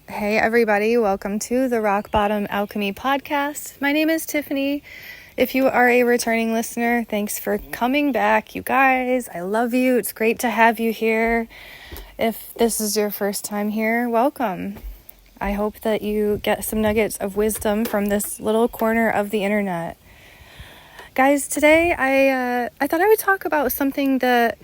Hey everybody, welcome to the Rock Bottom Alchemy podcast. My name is Tiffany. If you are a returning listener, thanks for coming back, you guys. I love you. It's great to have you here. If this is your first time here, welcome. I hope that you get some nuggets of wisdom from this little corner of the internet. Guys, today I thought I would talk about something that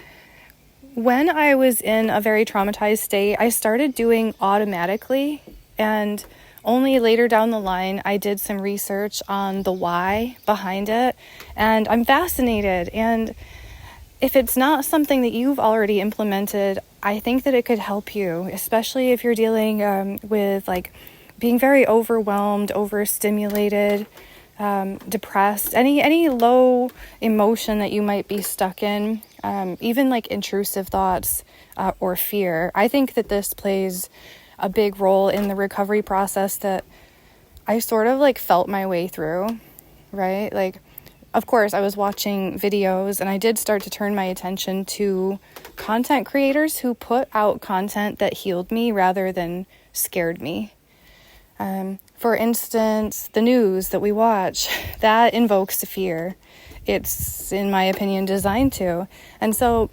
when I was in a very traumatized state, I started doing automatically, and only later down the line, I did some research on the why behind it, and I'm fascinated. And if it's not something that you've already implemented, I think that it could help you, especially if you're dealing with like being very overwhelmed, overstimulated, depressed, any low emotion that you might be stuck in, even like intrusive thoughts or fear. I think that this plays a big role in the recovery process that I sort of like felt my way through, right? Like, of course, I was watching videos and I did start to turn my attention to content creators who put out content that healed me rather than scared me. For instance, the news that we watch, that invokes fear. It's, in my opinion, designed to. And so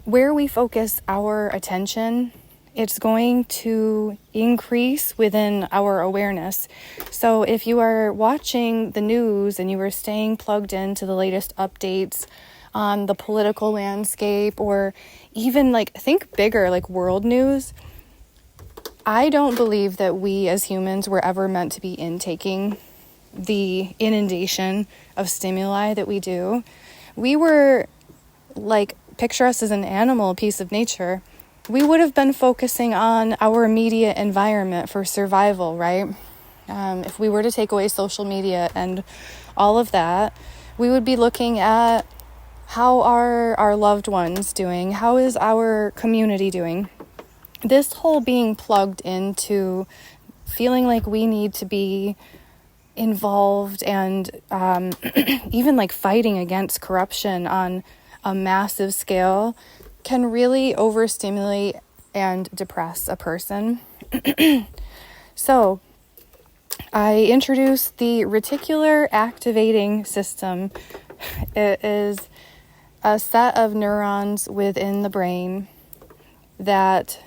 where we focus our attention, it's going to increase within our awareness. So if you are watching the news and you are staying plugged into the latest updates on the political landscape, or even like think bigger, like world news, I don't believe that we as humans were ever meant to be intaking the inundation of stimuli that we do. We were like, picture us as an animal, a piece of nature. We would have been focusing on our immediate environment for survival, right? If we were to take away social media and all of that, we would be looking at how are our loved ones doing? How is our community doing? This whole being plugged into feeling like we need to be involved and even like fighting against corruption on a massive scale can really overstimulate and depress a person. So I introduced the reticular activating system. It is a set of neurons within the brain that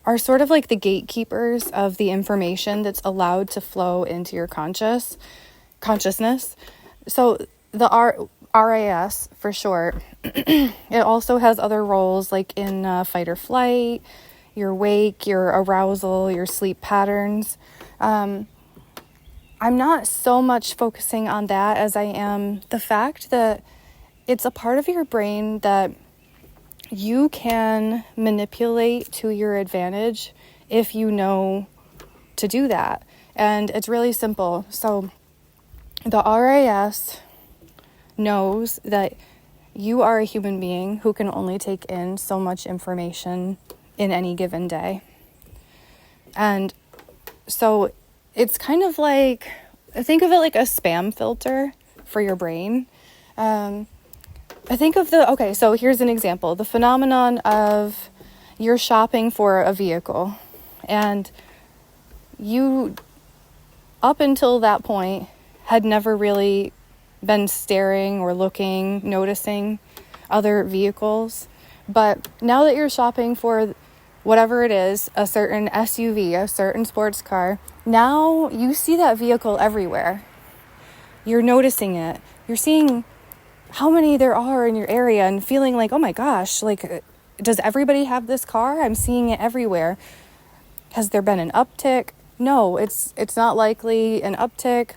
are sort of like the gatekeepers of the information that's allowed to flow into your consciousness. So the RAS for short, it also has other roles like in fight or flight, your wake, your arousal, your sleep patterns. I'm not so much focusing on that as I am the fact that it's a part of your brain that you can manipulate to your advantage if you know to do that. And it's really simple. So the RAS knows that you are a human being who can only take in so much information in any given day. And so it's kind of like, think of it like a spam filter for your brain. I think of so here's an example. The phenomenon of you're shopping for a vehicle and you, up until that point, had never really been staring or looking, noticing other vehicles. But now that you're shopping for whatever it is, a certain SUV, a certain sports car, now you see that vehicle everywhere. You're noticing it. You're seeing how many there are in your area and feeling like, oh my gosh, like, does everybody have this car? I'm seeing it everywhere. Has there been an uptick? No, it's not likely an uptick.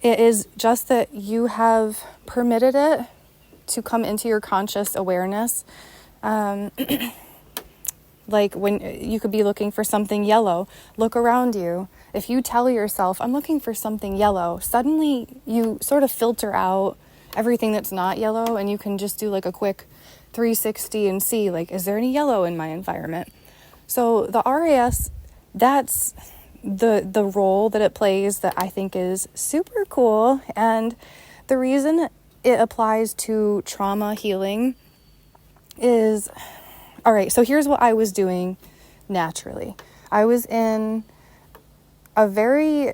It is just that you have permitted it to come into your conscious awareness. Like when you could be looking for something yellow, look around you. If you tell yourself, I'm looking for something yellow, suddenly you sort of filter out everything that's not yellow, and you can just do like a quick 360 and see, like, is there any yellow in my environment? So the RAS, that's the role that it plays that I think is super cool. And the reason it applies to trauma healing is, all right, so here's what I was doing naturally. I was in a very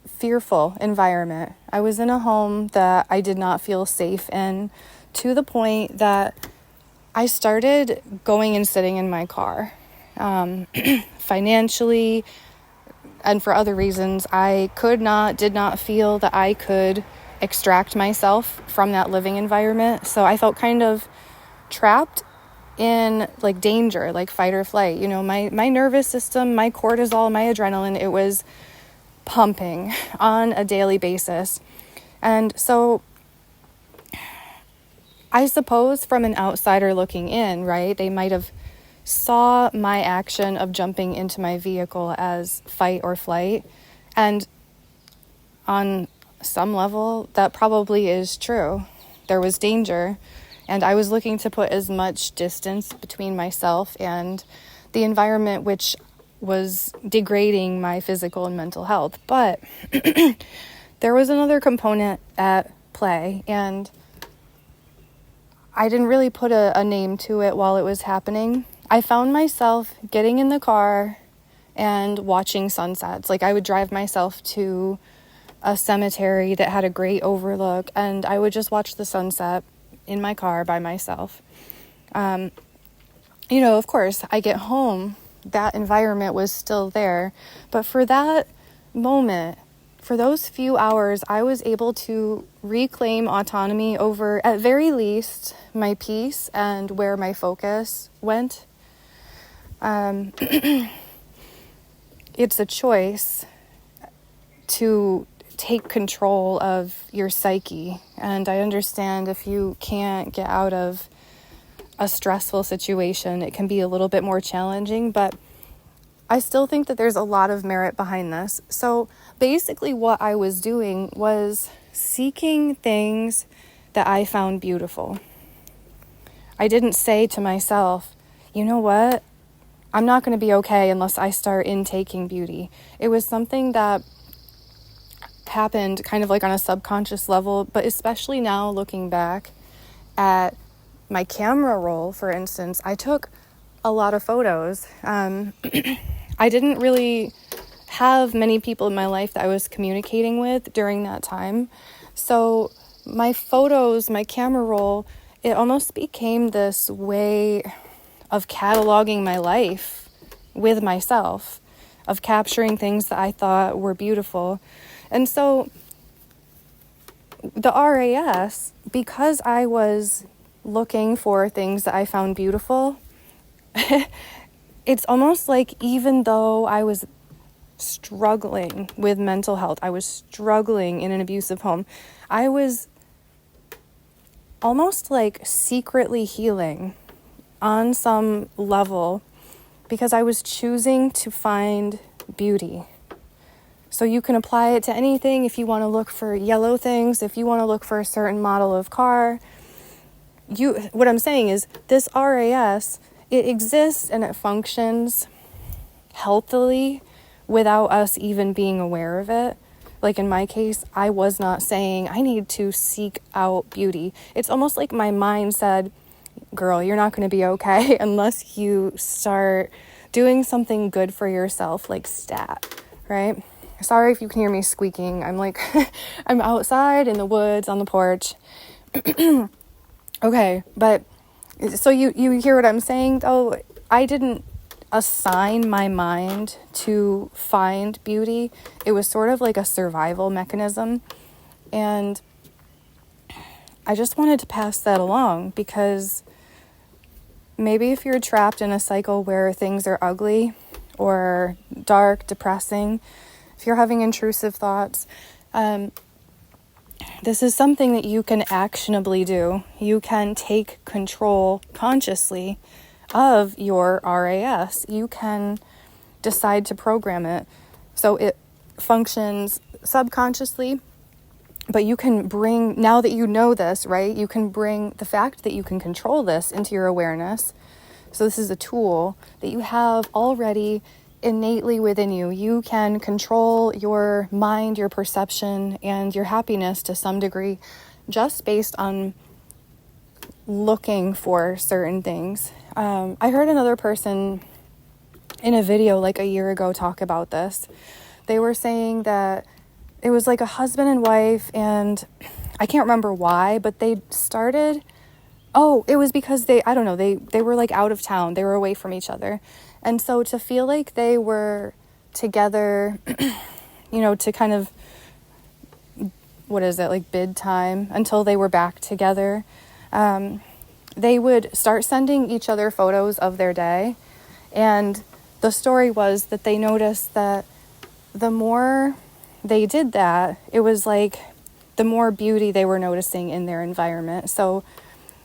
fearful environment. I was in a home that I did not feel safe in, to the point that I started going and sitting in my car. Financially and for other reasons, I did not feel that I could extract myself from that living environment. So I felt kind of trapped in like danger, like fight or flight. You know, my nervous system, my cortisol, my adrenaline, it was pumping on a daily basis. And so I suppose from an outsider looking in, right, they might have saw my action of jumping into my vehicle as fight or flight. And on some level, that probably is true. There was danger, and I was looking to put as much distance between myself and the environment which was degrading my physical and mental health. But there was another component at play, and I didn't really put a name to it while it was happening. I found myself getting in the car and watching sunsets. Like, I would drive myself to a cemetery that had a great overlook, and I would just watch the sunset in my car by myself. Of course, I get home, that environment was still there, but for that moment, for those few hours, I was able to reclaim autonomy over, at very least, my peace and where my focus went. It's a choice to take control of your psyche. And I understand if you can't get out of a stressful situation, it can be a little bit more challenging, but I still think that there's a lot of merit behind this. So basically what I was doing was seeking things that I found beautiful. I didn't say to myself, you know what? I'm not going to be okay unless I start intaking beauty. It was something that happened kind of like on a subconscious level, but especially now looking back at my camera roll, for instance, I took a lot of photos. I didn't really have many people in my life that I was communicating with during that time. So my photos, my camera roll, it almost became this way of cataloging my life with myself, of capturing things that I thought were beautiful. And so the RAS, because I was looking for things that I found beautiful, it's almost like even though I was struggling with mental health, I was struggling in an abusive home, I was almost like secretly healing on some level because I was choosing to find beauty. So you can apply it to anything. If you want to look for yellow things, if you want to look for a certain model of car, what I'm saying is this RAS, it exists and it functions healthily without us even being aware of it. Like in my case, I was not saying I need to seek out beauty. It's almost like my mind said, girl, you're not going to be okay unless you start doing something good for yourself, like stat, right? Sorry if you can hear me squeaking. I'm like, I'm outside in the woods on the porch. Okay, but so you hear what I'm saying, though? I didn't assign my mind to find beauty. It was sort of like a survival mechanism. And I just wanted to pass that along because maybe if you're trapped in a cycle where things are ugly or dark, depressing, if you're having intrusive thoughts, this is something that you can actionably do. You can take control consciously of your RAS. You can decide to program it so it functions subconsciously, but you can bring, now that you know this, right, you can bring the fact that you can control this into your awareness. So this is a tool that you have already innately within you. You can control your mind, your perception, and your happiness to some degree just based on looking for certain things. I heard another person in a video like a year ago talk about this. They were saying that it was like a husband and wife, and I can't remember why, but they started, it was because they were like out of town. They were away from each other. And so to feel like they were together, to kind of, like bid time until they were back together, they would start sending each other photos of their day. And the story was that they noticed that the more they did that, it was like the more beauty they were noticing in their environment. So,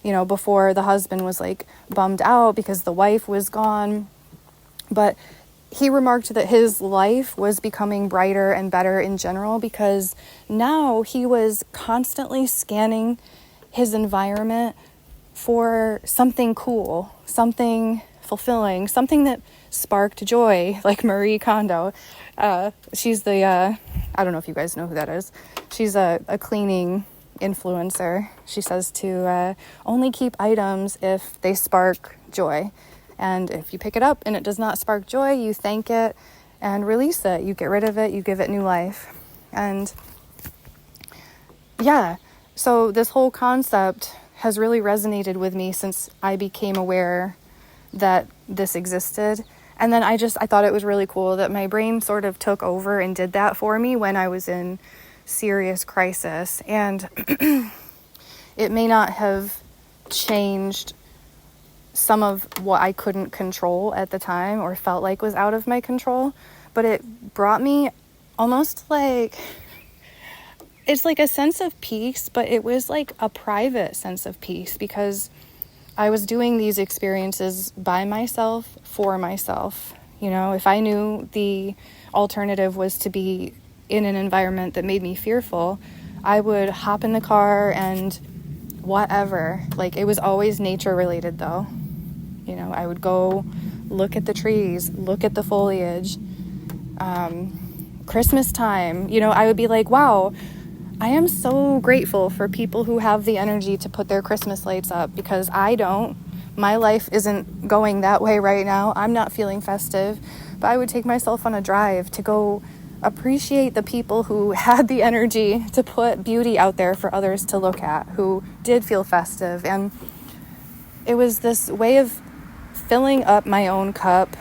before, the husband was like bummed out because the wife was gone, but he remarked that his life was becoming brighter and better in general because now he was constantly scanning his environment for something cool, something fulfilling, something that sparked joy, like Marie Kondo. She's the, I don't know if you guys know who that is. She's a cleaning influencer. She says to only keep items if they spark joy. And if you pick it up and it does not spark joy, you thank it and release it. You get rid of it, you give it new life. And yeah, so this whole concept has really resonated with me since I became aware that this existed. And then I thought it was really cool that my brain sort of took over and did that for me when I was in serious crisis. And it may not have changed some of what I couldn't control at the time or felt like was out of my control, but it brought me almost like, it's like a sense of peace, but it was like a private sense of peace because I was doing these experiences by myself, for myself. If I knew the alternative was to be in an environment that made me fearful, I would hop in the car and whatever. Like, it was always nature related though. I would go look at the trees, look at the foliage. Christmas time, I would be like, wow, I am so grateful for people who have the energy to put their Christmas lights up because I don't. My life isn't going that way right now. I'm not feeling festive, but I would take myself on a drive to go appreciate the people who had the energy to put beauty out there for others to look at, who did feel festive. And it was this way of filling up my own cup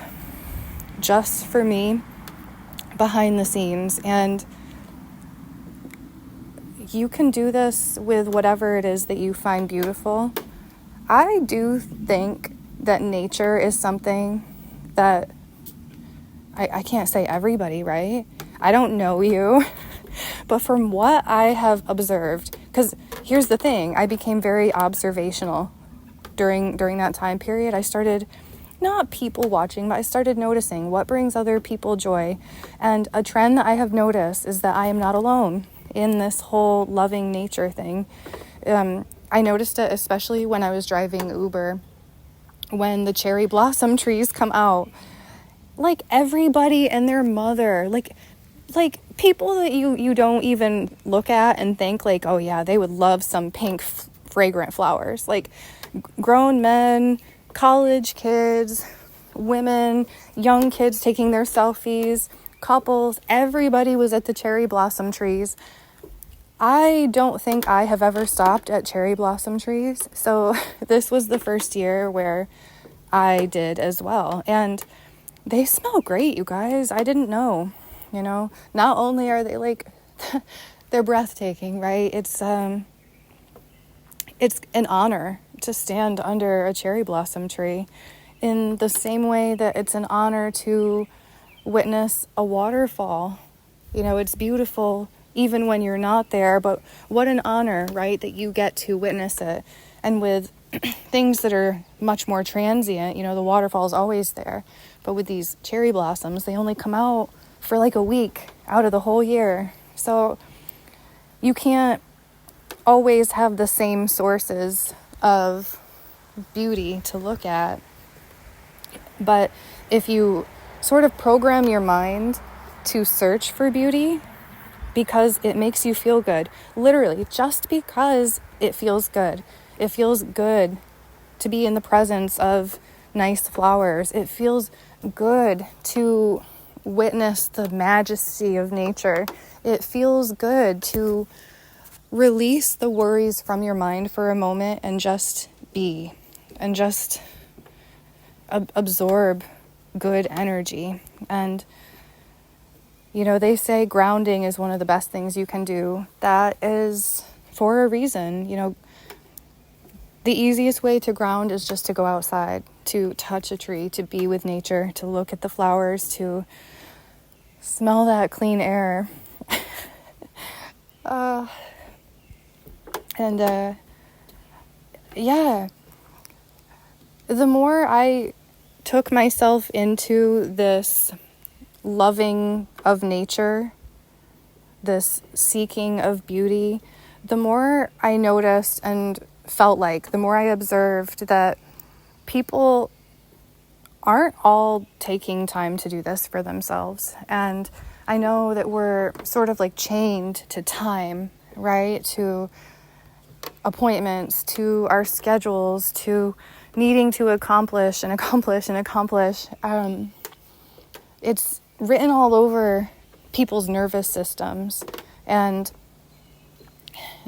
just for me behind the scenes. And you can do this with whatever it is that you find beautiful. I do think that nature is something that I can't say everybody, right? I don't know you, but from what I have observed, because here's the thing, I became very observational during that time period. I started not people watching, but I started noticing what brings other people joy. And a trend that I have noticed is that I am not alone in this whole loving nature thing. I noticed it especially when I was driving Uber, when the cherry blossom trees come out. Like, everybody and their mother, like people that you don't even look at and think like, oh yeah, they would love some pink fragrant flowers. Like, grown men, college kids, women, young kids taking their selfies, couples, everybody was at the cherry blossom trees. I don't think I have ever stopped at cherry blossom trees. So this was the first year where I did as well. And they smell great, you guys. I didn't know, not only are they like, they're breathtaking, right? It's an honor to stand under a cherry blossom tree, in the same way that it's an honor to witness a waterfall. It's beautiful even when you're not there, but what an honor, right, that you get to witness it. And with things that are much more transient, the waterfall is always there. But with these cherry blossoms, they only come out for like a week out of the whole year. So you can't always have the same sources of beauty to look at. But if you sort of program your mind to search for beauty because it makes you feel good, literally just because it feels good. It feels good to be in the presence of nice flowers. It feels good to witness the majesty of nature. It feels good to release the worries from your mind for a moment and just be, and just absorb good energy. And they say grounding is one of the best things you can do. That is for a reason. The easiest way to ground is just to go outside, to touch a tree, to be with nature, to look at the flowers, to smell that clean air. The more I took myself into this loving of nature, this seeking of beauty, the more I noticed and felt like, the more I observed that people aren't all taking time to do this for themselves. And I know that we're sort of like chained to time, right? To appointments, to our schedules, to needing to accomplish. It's written all over people's nervous systems. And,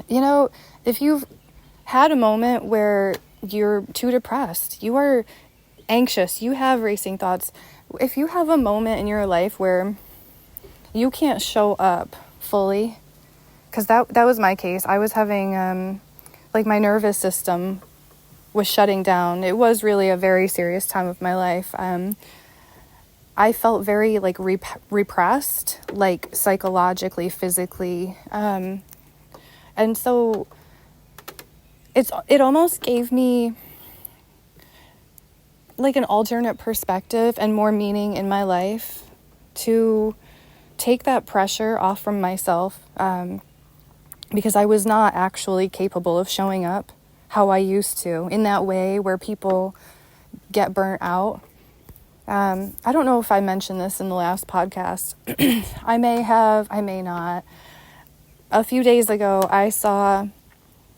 if you've had a moment where you're too depressed, you are anxious, you have racing thoughts, if you have a moment in your life where you can't show up fully, because that was my case. I was having, my nervous system was shutting down. It was really a very serious time of my life. I felt very repressed, psychologically, physically. And so it almost gave me an alternate perspective and more meaning in my life to take that pressure off from myself, because I was not actually capable of showing up how I used to, in that way where people get burnt out. I don't know if I mentioned this in the last podcast. I may have, I may not. A few days ago, I saw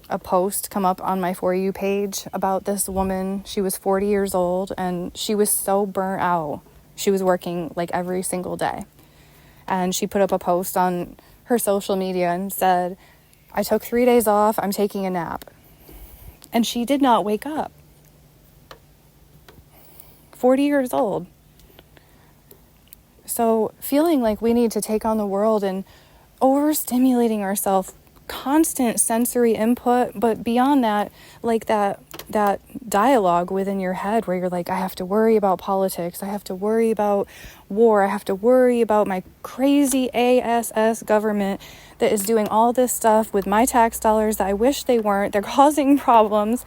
a post come up on my For You page about this woman. She was 40 years old and she was so burnt out. She was working every single day. And she put up a post on her social media and said, "I took 3 days off. I'm taking a nap." And she did not wake up. 40 years old. So feeling like we need to take on the world and overstimulating ourselves, constant sensory input, but beyond that, that dialogue within your head where you're like, I have to worry about politics, I have to worry about war, I have to worry about my crazy ASS government that is doing all this stuff with my tax dollars that I wish they weren't. They're causing problems.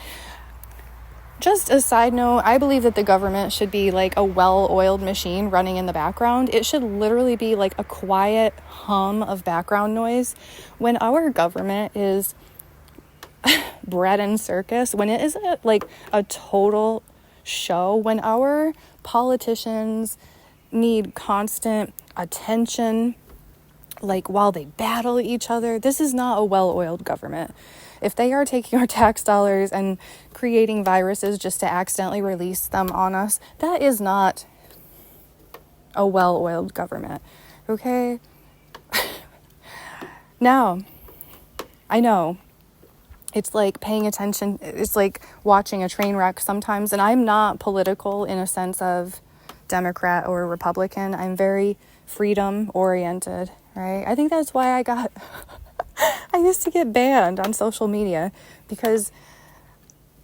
Just a side note, I believe that the government should be a well-oiled machine running in the background. It should literally be a quiet hum of background noise. When our government is bread and circus, when it is a total show, when our politicians need constant attention, while they battle each other, this is not a well-oiled government. If they are taking our tax dollars and creating viruses just to accidentally release them on us, that is not a well-oiled government, okay? Now, I know it's paying attention, it's watching a train wreck sometimes, and I'm not political in a sense of Democrat or Republican. I'm very freedom-oriented, right? I think that's why I used to get banned on social media, because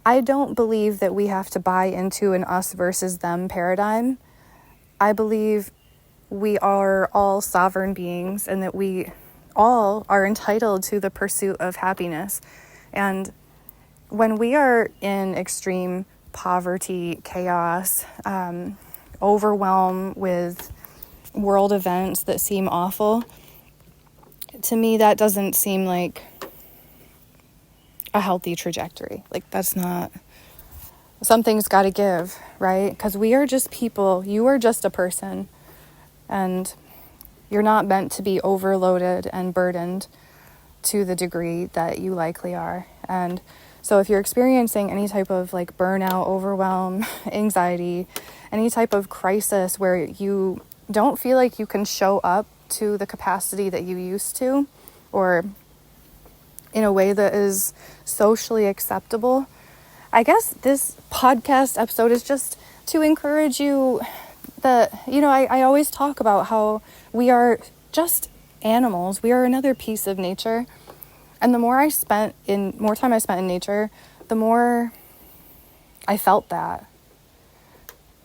I don't believe that we have to buy into an us versus them paradigm. I believe we are all sovereign beings and that we all are entitled to the pursuit of happiness. And when we are in extreme poverty, chaos, overwhelm with world events that seem awful, to me, that doesn't seem like a healthy trajectory. That's not, something's got to give, right? Because we are just people. You are just a person. And you're not meant to be overloaded and burdened to the degree that you likely are. And so if you're experiencing any type of burnout, overwhelm, anxiety, any type of crisis where you don't feel like you can show up to the capacity that you used to, or in a way that is socially acceptable. I guess this podcast episode is just to encourage you that, I always talk about how we are just animals. We are another piece of nature. And the more time I spent in nature, the more I felt that.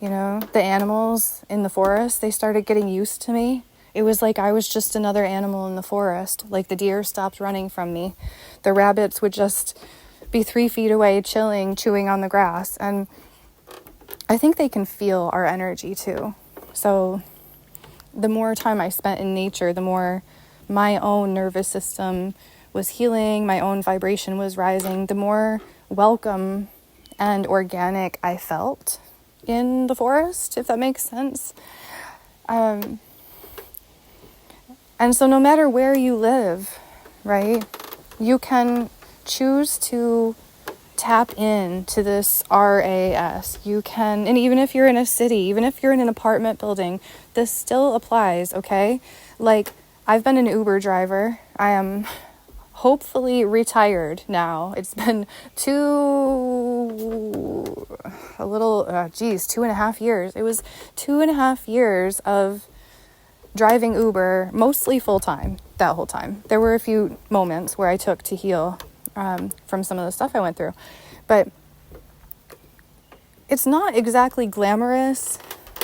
The animals in the forest, they started getting used to me. It was like I was just another animal in the forest. Like the deer stopped running from me. The rabbits would just be 3 feet away, chilling, chewing on the grass. And I think they can feel our energy too. So the more time I spent in nature, the more my own nervous system was healing, my own vibration was rising, the more welcome and organic I felt in the forest, if that makes sense. And so no matter where you live, right, you can choose to tap into this RAS. You can, and even if you're in a city, even if you're in an apartment building, this still applies, okay? Like, I've been an Uber driver. I am hopefully retired now. It's been 2.5 years. It was 2.5 years of driving Uber, mostly full-time, that whole time. There were a few moments where I took to heal from some of the stuff I went through. But it's not exactly glamorous.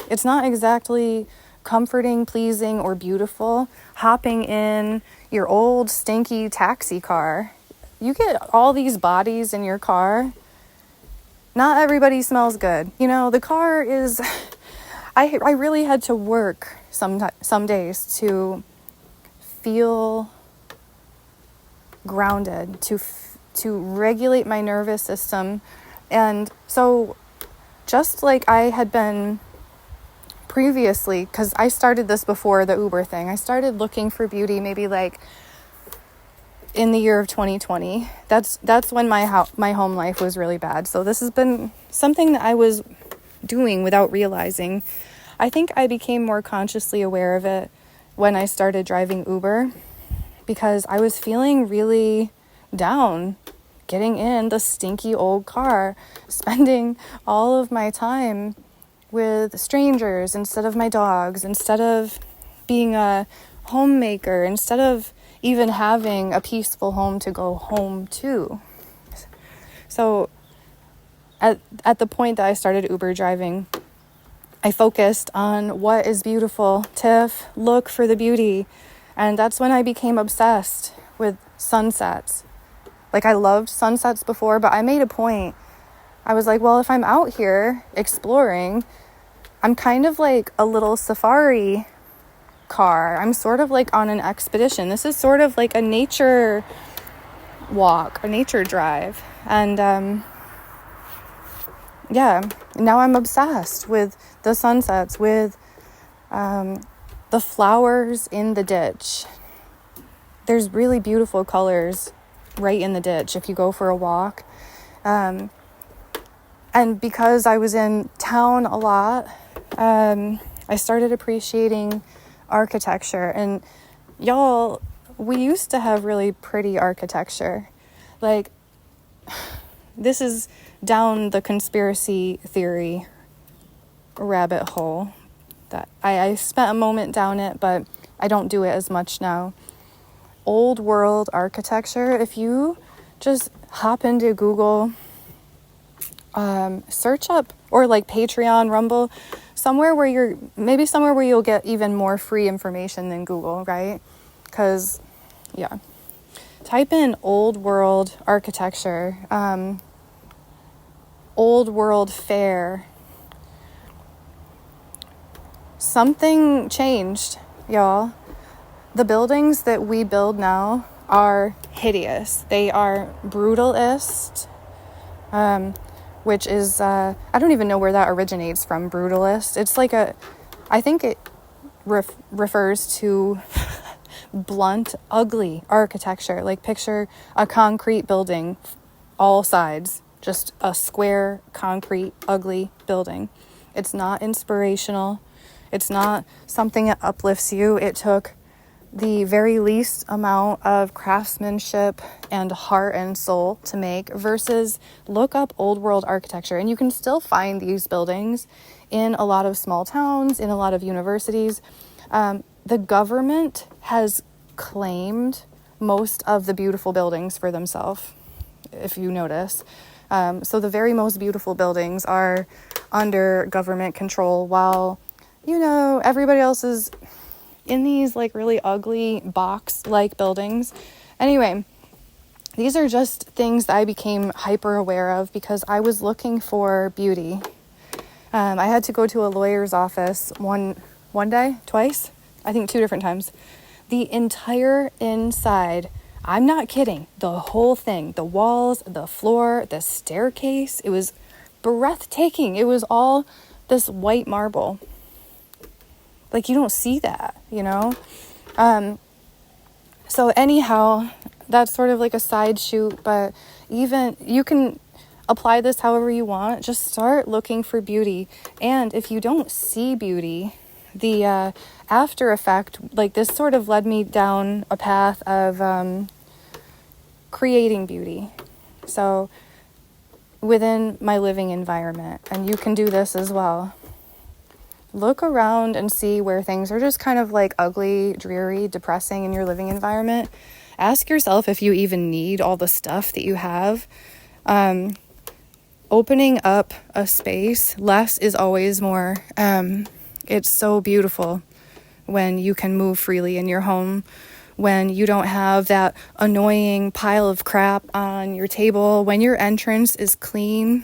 It's not exactly comforting, pleasing, or beautiful. Hopping in your old, stinky taxi car. You get all these bodies in your car. Not everybody smells good. The car is... I really had to work some days to feel grounded, to regulate my nervous system. And so just like I had been previously, because I started this before the Uber thing, I started looking for beauty maybe like in the year of 2020. That's when my home life was really bad. So this has been something that I was doing without realizing. I think I became more consciously aware of it when I started driving Uber, because I was feeling really down getting in the stinky old car, spending all of my time with strangers instead of my dogs, instead of being a homemaker, instead of even having a peaceful home to go home to. So at the point that I started Uber driving, I focused on what is beautiful. Tiff, look for the beauty. And that's when I became obsessed with sunsets. Like, I loved sunsets before, but I made a point. I was like, well, if I'm out here exploring, I'm kind of like a little safari car. I'm sort of like on an expedition. This is sort of like a nature walk, a nature drive. And now I'm obsessed with the sunsets, with the flowers in the ditch. There's really beautiful colors right in the ditch if you go for a walk. And because I was in town a lot, I started appreciating architecture. And y'all, we used to have really pretty architecture. Like, this is down the conspiracy theory rabbit hole that I spent a moment down it, but I don't do it as much now. Old world architecture, if you just hop into Google, search up, or like Patreon, Rumble, somewhere where you'll get even more free information than Google, right? Because, type in old world architecture, old world fair. Something changed, y'all. The buildings that we build now are hideous. They are brutalist, which is, I don't even know where that originates from, brutalist. It's like I think it refers to blunt, ugly architecture. Like, picture a concrete building, all sides, just a square, concrete, ugly building. It's not inspirational. It's not something that uplifts you. It took the very least amount of craftsmanship and heart and soul to make, versus look up old world architecture. And you can still find these buildings in a lot of small towns, in a lot of universities. The government has claimed most of the beautiful buildings for themselves, if you notice. So the very most beautiful buildings are under government control, while, everybody else is in these like really ugly box-like buildings. Anyway, these are just things that I became hyper aware of because I was looking for beauty. I had to go to a lawyer's office one day, twice, I think 2 different times. The entire inside, I'm not kidding, the whole thing, the walls, the floor, the staircase, it was breathtaking. It was all this white marble. Like, you don't see that, So anyhow, that's sort of like a side shoot, but even you can apply this however you want. Just start looking for beauty. And if you don't see beauty, the after effect, like this sort of led me down a path of creating beauty. So within my living environment, and you can do this as well. Look around and see where things are just kind of like ugly, dreary, depressing in your living environment. Ask yourself if you even need all the stuff that you have. Opening up a space, less is always more. It's so beautiful when you can move freely in your home, when you don't have that annoying pile of crap on your table, when your entrance is clean.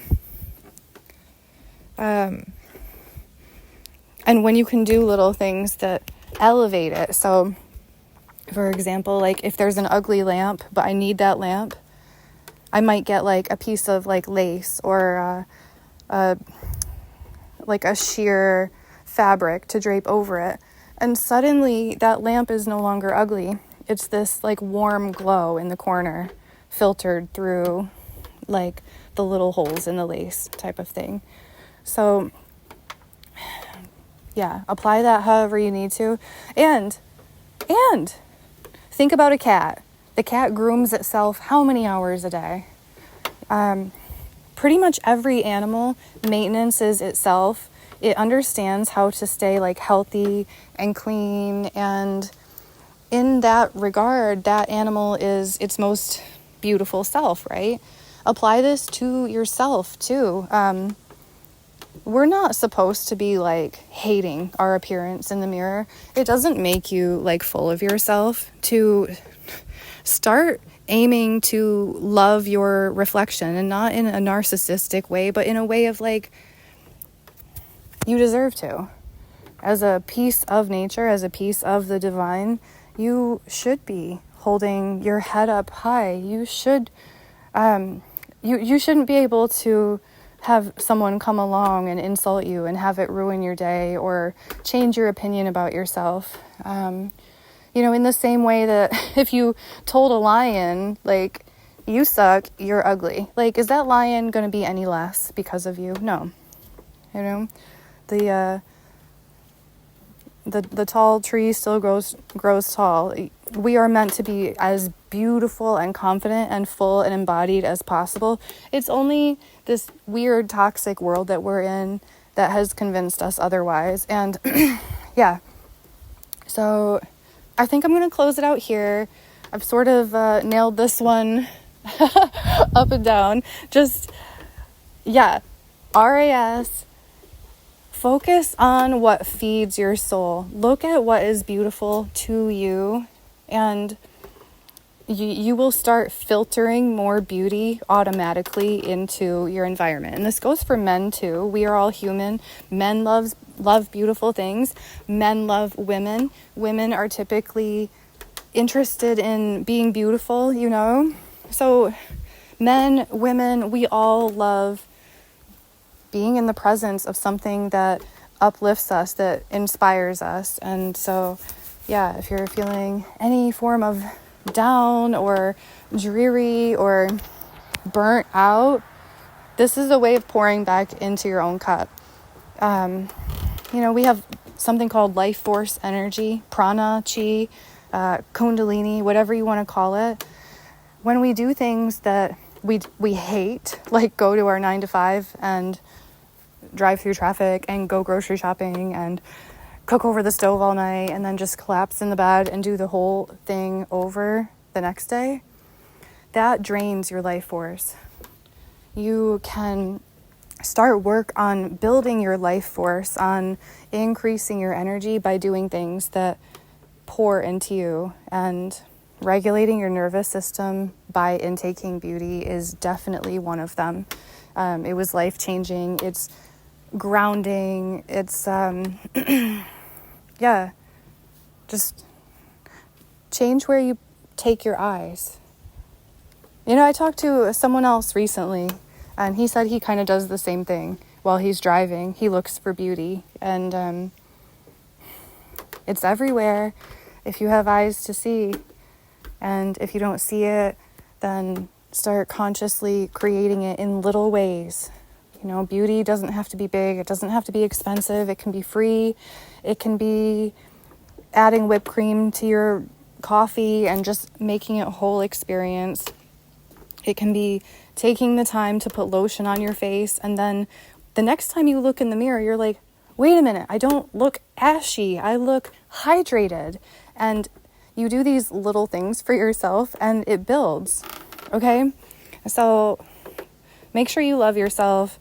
And when you can do little things that elevate it. So, for example, like if there's an ugly lamp, but I need that lamp, I might get like a piece of like lace or like a sheer fabric to drape over it. And suddenly that lamp is no longer ugly. It's this like warm glow in the corner, filtered through like the little holes in the lace type of thing. So yeah, apply that however you need to. And think about a cat. The cat grooms itself how many hours a day? Pretty much every animal maintenances itself. It understands how to stay like healthy and clean. And in that regard, that animal is its most beautiful self, right? Apply this to yourself too. We're not supposed to be like hating our appearance in the mirror. It doesn't make you like full of yourself. To start aiming to love your reflection, and not in a narcissistic way, but in a way of like, you deserve to. As a piece of nature, as a piece of the divine, you should be holding your head up high. You should, you shouldn't be able to have someone come along and insult you and have it ruin your day or change your opinion about yourself. In the same way that if you told a lion, like, you suck, you're ugly, like, is that lion going to be any less because of you? No. The tall tree still grows tall. We are meant to be as beautiful and confident and full and embodied as possible. It's only this weird toxic world that we're in that has convinced us otherwise. And yeah, so I think I'm going to close it out here. I've sort of nailed this one up and down. Just, yeah, RAS. Focus on what feeds your soul. Look at what is beautiful to you, and you will start filtering more beauty automatically into your environment. And this goes for men too. We are all human. Men love beautiful things. Men love women. Women are typically interested in being beautiful, So men, women, we all love being in the presence of something that uplifts us, that inspires us. And so, yeah, if you're feeling any form of down or dreary or burnt out, this is a way of pouring back into your own cup. We have something called life force energy, prana, chi, kundalini, whatever you want to call it. When we do things that we hate, like go to our 9 to 5 and drive through traffic and go grocery shopping and cook over the stove all night and then just collapse in the bed and do the whole thing over the next day, that drains your life force. You can start work on building your life force, on increasing your energy by doing things that pour into you, and regulating your nervous system by intaking beauty is definitely one of them. It was life-changing. It's grounding. It's, just change where you take your eyes. I talked to someone else recently, and he said he kind of does the same thing while he's driving. He looks for beauty, and it's everywhere if you have eyes to see. And if you don't see it, then start consciously creating it in little ways. Beauty doesn't have to be big. It doesn't have to be expensive. It can be free. It can be adding whipped cream to your coffee and just making it a whole experience. It can be taking the time to put lotion on your face, and then the next time you look in the mirror, you're like, wait a minute, I don't look ashy. I look hydrated. And you do these little things for yourself and it builds, okay? So make sure you love yourself.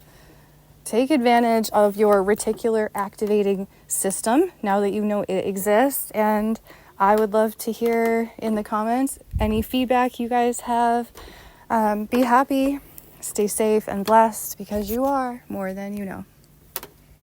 Take advantage of your reticular activating system now that you know it exists. And I would love to hear in the comments any feedback you guys have. Be happy, stay safe and blessed, because you are more than you know.